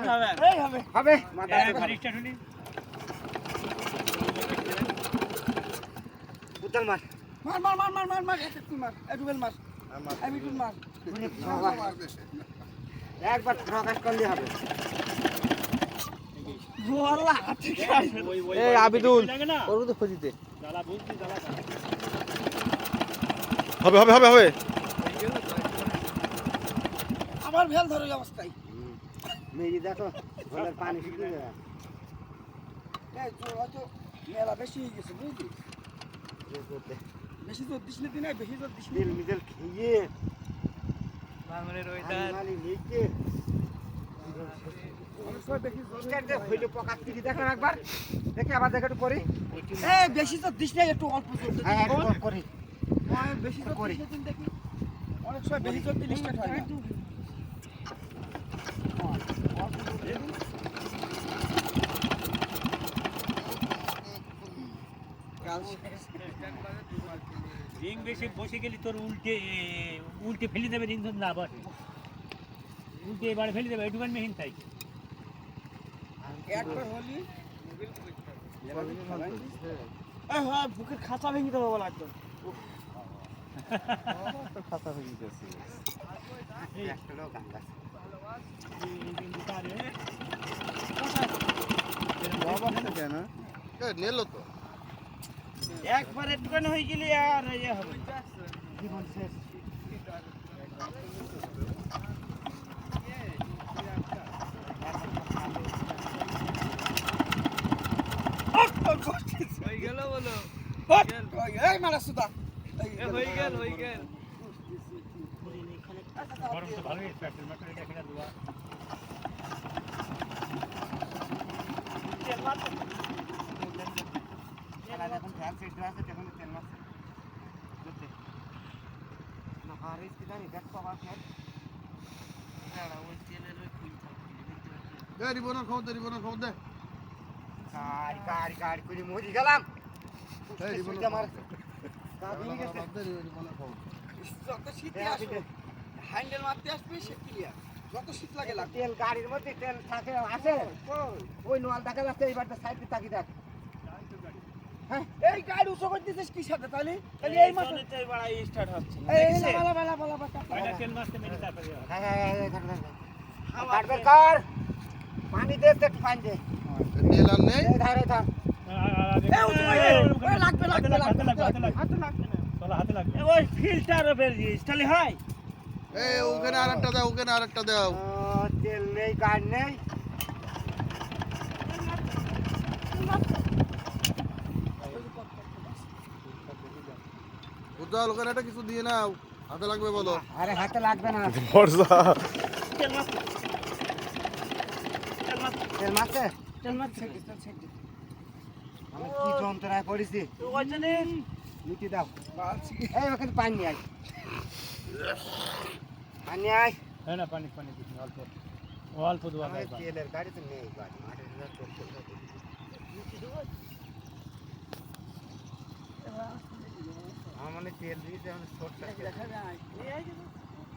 হবে উত্তর মার একবার প্রকাশ করলে হবে আবিদুল হবে হবে হবে হবে আমার ভেল ধরে অবস্থায় মেয়ে দেখো ঘরের পানি শুকিয়ে যায় হয়তো মেলা বেশি হয়ে গেছে বুঝলি বেশি জোর দিস না তুই না বেশি জোর দিস তেল মিজেল খেয়ে মালি নিয়ে হইলে পকাত থেকে দেখলাম একবার দেখে আবার দেখে একটু করি বেশি জোর দিস না একটু অল্প জোর দে হ্যাঁ একটু করি বেশি জোর করি দেখি অনেক সময় বেশি জোর দিলে স্টার্ট হয় না রিং বেশি বসে গেলি তোর উল্টে উল্টে ফেলে দেবে রিং না বসে উল্টে এবারে ফেলে দেবে এটুকান মেহিন তাই একবার হলি হ্যাঁ বুকের খাঁচা ভেঙে দেবো বলা একদম খাতা হয়ে গেছে নেলো তো একবার একটুখানি হয়ে গেলে আর ইয়ে হবে জীবন শেষ হয়ে গেল বলো এই মারা সুদা হয়ে গেল গরম তো ভালোই স্পেশাল মাত্র এটা কিনা দুয়া এখন ফ্যান সেট আছে তখন তেল মারছে না আর এই জানি দেখো আবার ফ্যান ওই তেলের ওই কুইল দে রিবনের খবর দে কারি করে মরি গেলাম এই রিবনের আমার রিবনের খবর যত শীতে আসো হ্যান্ডেল মারতে আসবে সে ক্লিয়ার যত শীত লাগে লাগে তেল গাড়ির মধ্যে তেল থাকে আছে ওই নোয়াল দেখা যাচ্ছে এইবার সাইডে তাকি দেখ এই গাড়ি উঁচু করে দিছিস কি সাথে তাহলে এই মাসে তেল বাড়াই স্টার্ট হচ্ছে এই বালা এটা তেল মারতে মেরে তারপরে হ্যাঁ কাটবে কর পানি দে একটু পানি দে তেল আর নেই ধারে থাক লাগবে হাতে লাগবে ওই ফিল্টার বেরিয়েছে তাহলে হয় এই ওখানে আরেকটা দাও তেল নেই গাড়ি নেই উজ্জ্বল ওখানে একটা কিছু দিয়ে নাও হাতে লাগবে বলো আরে হাতে লাগবে না ভরসা তেল মারছে আমি কি যন্ত্রণায় পড়েছি মিটি দাও এই ওখানে পানি আয় হ্যাঁ না পানি দিচ্ছি অল্প দুয়া তেলের গাড়ি তো নেই গাড়ি মাঠে আমার মানে তেল দিয়েছে ছোট